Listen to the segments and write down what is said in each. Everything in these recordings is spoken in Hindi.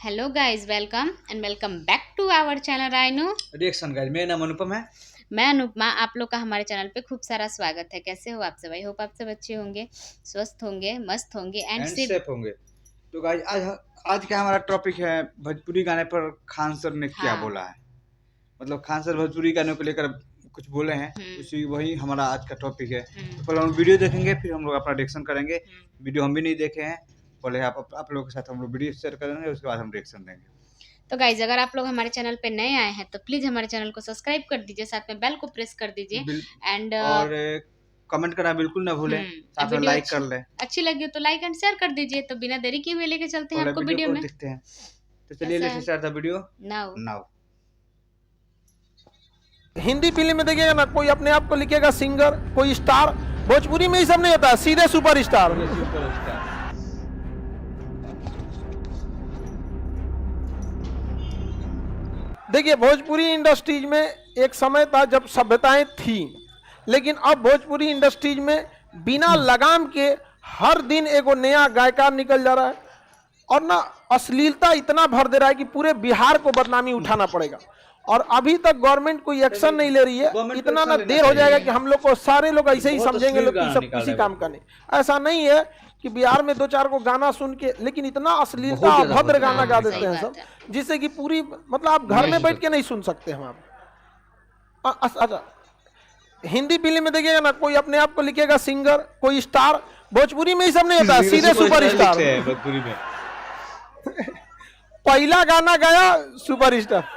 Hello guys, welcome back to our channel Rhino Reaction guys. मेरा नाम अनुपम है। मैं अनुपमा। आप लोग का हमारे चैनल पे खूब सारा स्वागत है। कैसे हो आप सब? आई होप आप सब अच्छे होंगे, स्वस्थ होंगे, मस्त होंगे एंड एंड सिर्फ सेफ होंगे। तो गाइस आज का हमारा टॉपिक है भोजपुरी गाने पर खान सर ने क्या हाँ। बोला है। मतलब खान सर भोजपुरी गानों को लेकर कुछ बोले हैं, उसी हम्म। वही हमारा आज का टॉपिक है। तो हम्म। पहले हम वीडियो देखेंगे, फिर हम लोग अपना रिएक्शन करेंगे। हम्म। वीडियो हम भी नहीं देखे हैं। पहले आप लोगों के साथ हम लोग वीडियो शेयर करेंगे, उसके बाद हम रिएक्शन देंगे। तो गाइज, अगर आप लोग हमारे चैनल पे नए आए हैं तो प्लीज हमारे चैनल को सब्सक्राइब कर दीजिए, साथ में बेल को प्रेस कर दीजिए एंड और कमेंट करना बिल्कुल ना भूलें, साथ में वीडियो लाइक कर लें। अच्छी लगी हो तो लाइक एंड शेयर कर दीजिए। तो बिना देरी किए हुए लेके चलते हैं पहले आपको वीडियो वीडियो को में। देखते हैं। तो चलिए कैसा लेट्स है start the video now. Now. Hindi film में देखिएगा ना, कोई अपने आप को लिखेगा सिंगर, कोई स्टार। भोजपुरी में ये सब नहीं होता, सीधे सुपर स्टार। देखिए, भोजपुरी इंडस्ट्रीज में एक समय था जब सभ्यताएं थी, लेकिन अब भोजपुरी इंडस्ट्रीज में बिना लगाम के हर दिन एगो नया गायकार निकल जा रहा है, और ना अश्लीलता इतना भर दे रहा है कि पूरे बिहार को बदनामी उठाना पड़ेगा। और अभी तक गवर्नमेंट कोई एक्शन नहीं ले रही है। इतना ना देर हो जाएगा कि हम लोग को सारे लोग ऐसे ही समझेंगे लोग कि सब किसी काम का नहीं। ऐसा नहीं है कि बिहार में दो चार को गाना सुन के, लेकिन इतना अश्लीलता अभद्र गाना गा देते हैं सब, जिससे कि पूरी मतलब आप घर में बैठ के नहीं सुन सकते हम आप। अच्छा, हिंदी फिल्म में देखिएगा ना, कोई अपने आप को लिखेगा सिंगर, कोई स्टार। भोजपुरी में ये सब नहीं होता, सीधे सुपर स्टार। भोजपुरी में पहला गाना गाया सुपर स्टार,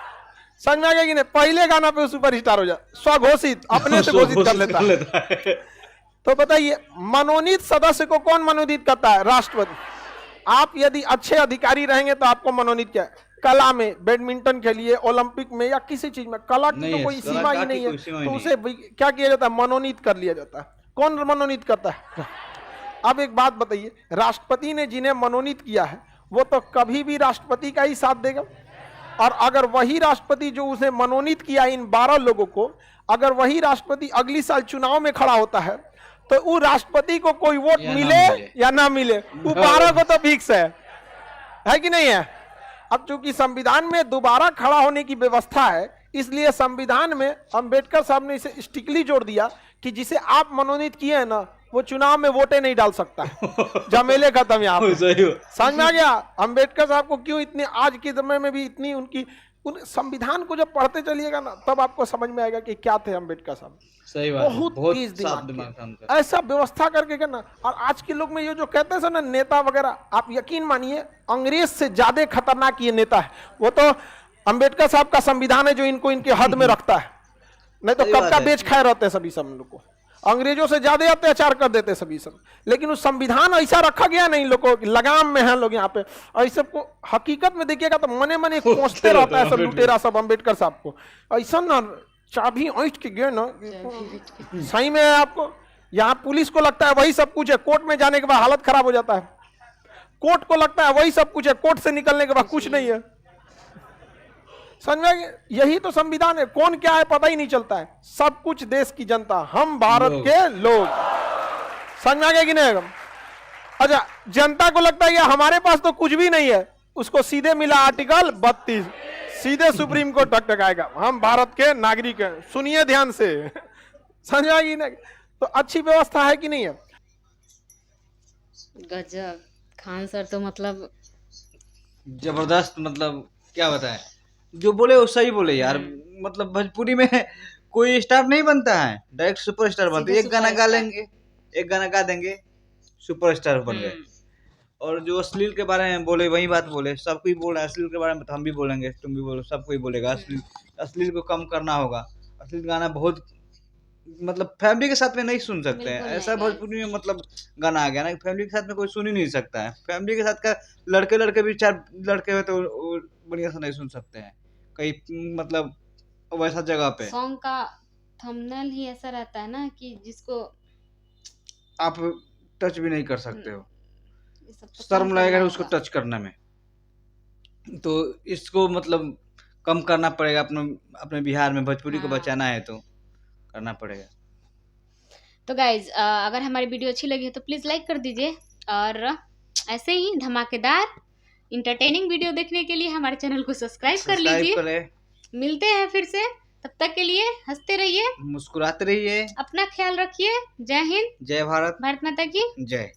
समझ में आ गया कि नहीं? पहले गाना पे सुपर स्टार हो जाए, स्वघोषित, अपने से घोषित कर लेता है। तो बताइए, मनोनीत सदस्य को कौन मनोनीत करता है? राष्ट्रपति। आप यदि अच्छे अधिकारी रहेंगे तो आपको मनोनीत क्या है? कला में, बैडमिंटन खेलिए, ओलंपिक में या किसी चीज में, कला की तो कोई सीमा ही नहीं है, तो उसे क्या किया जाता है? मनोनीत कर लिया जाता है। कौन मनोनीत करता है? अब एक बात बताइए, राष्ट्रपति ने जिन्हें मनोनीत किया है वो तो कभी भी राष्ट्रपति का ही साथ देगा, और अगर वही राष्ट्रपति जो उसे मनोनीत किया इन 12 लोगों को, अगर वही राष्ट्रपति अगली साल चुनाव में खड़ा होता है तो वो राष्ट्रपति को कोई वोट मिले या ना मिले, वो 12 को तो फिक्स है कि नहीं है? अब चूंकि संविधान में दोबारा खड़ा होने की व्यवस्था है, इसलिए संविधान में अंबेडकर साहब ने इसे स्ट्रिक्टली जोड़ दिया कि जिसे आप मनोनीत किए हैं ना, वो चुनाव में वोटे नहीं डाल सकता। जमेले खत्म यहाँ पे। समझ में आ गया अंबेडकर साहब को क्यों इतने आज के समय में भी इतनी उनकी संविधान को जब पढ़ते चलिएगा ना, तब आपको समझ में आएगा कि क्या थे अंबेडकर साहब। सही बात, बहुत तेज दिमाग, ऐसा व्यवस्था करके करना। और आज के लोग में ये जो कहते हैं ना नेता वगैरह, आप यकीन मानिए अंग्रेज से ज्यादा खतरनाक ये नेता है। वो तो अंबेडकर साहब का संविधान है जो इनको इनके हद में रखता है, नहीं तो कब का बेच खाए रहते हैं सभी सब लोग को। अंग्रेजों से ज्यादा अत्याचार कर देते सभी सब, लेकिन उस संविधान ऐसा रखा गया नहीं, लोगों लगाम में है लोग यहाँ पे। और इस सबको हकीकत में देखिएगा तो मने मने कोसते रहता है सब लुटेरा सब अंबेडकर साहब को। ऐसा ना चाबी ऐंठ के गए ना, सही में है आपको। यहाँ पुलिस को लगता है वही सब कुछ है, कोर्ट में जाने के बाद हालत खराब हो जाता है। कोर्ट को लगता है वही सब कुछ है, कोर्ट से निकलने के बाद कुछ नहीं है। समझ में? यही तो संविधान है। कौन क्या है पता ही नहीं चलता है, सब कुछ देश की जनता, हम भारत के लोग। समझ में आ गया कि नहीं? अच्छा, जनता को लगता है कि हमारे पास तो कुछ भी नहीं है, उसको सीधे मिला आर्टिकल 32, सीधे सुप्रीम कोर्ट टकटकाएगा, हम भारत के नागरिक हैं। सुनिए ध्यान से। समझ में आ गई ना? तो अच्छी व्यवस्था है कि नहीं है? गजब, खान सर तो मतलब जबरदस्त। मतलब क्या बताएं, जो बोले वो सही बोले यार। मतलब भोजपुरी में कोई स्टार नहीं बनता है, डायरेक्ट सुपर स्टार बनते हैं। एक गाना गा लेंगे, एक गाना गा देंगे, सुपर स्टार बन गए। और जो अश्लील के बारे में बोले वही बात बोले, सब कोई बोल रहा है अश्लील के बारे में, तो हम भी बोलेंगे, तुम भी बोलो, सब कोई बोलेगा। अश्लील को कम करना होगा। अश्लील गाना बहुत मतलब फैमिली के साथ में नहीं सुन सकते हैं। ऐसा भोजपुरी में मतलब गाना आ गया ना, फैमिली के साथ में कोई सुन ही नहीं सकता है। फैमिली के साथ का लड़के भी 4 लड़के हुए तो बढ़िया से नहीं सुन सकते हैं कहीं, मतलब वैसा जगह पे। सॉन्ग का थंबनेल ही ऐसा रहता है ना कि जिसको आप टच भी नहीं कर सकते हो, शर्म लगेगा उसको टच करने में। तो इसको मतलब कम करना पड़ेगा। अपने बिहार में भोजपुरी को बचाना है तो करना पड़ेगा। तो गाइज, अगर हमारी वीडियो अच्छी लगी हो तो प्लीज लाइक कर दीजिए, और ऐसे ही धमाकेदार इंटरटेनिंग वीडियो देखने के लिए हमारे चैनल को सब्सक्राइब कर सब्सक्राइब लीजिए। करें, मिलते हैं फिर से, तब तक के लिए हंसते रहिए, मुस्कुराते रहिए। अपना ख्याल रखिए। जय हिंद, जय भारत, भारत माता की जय।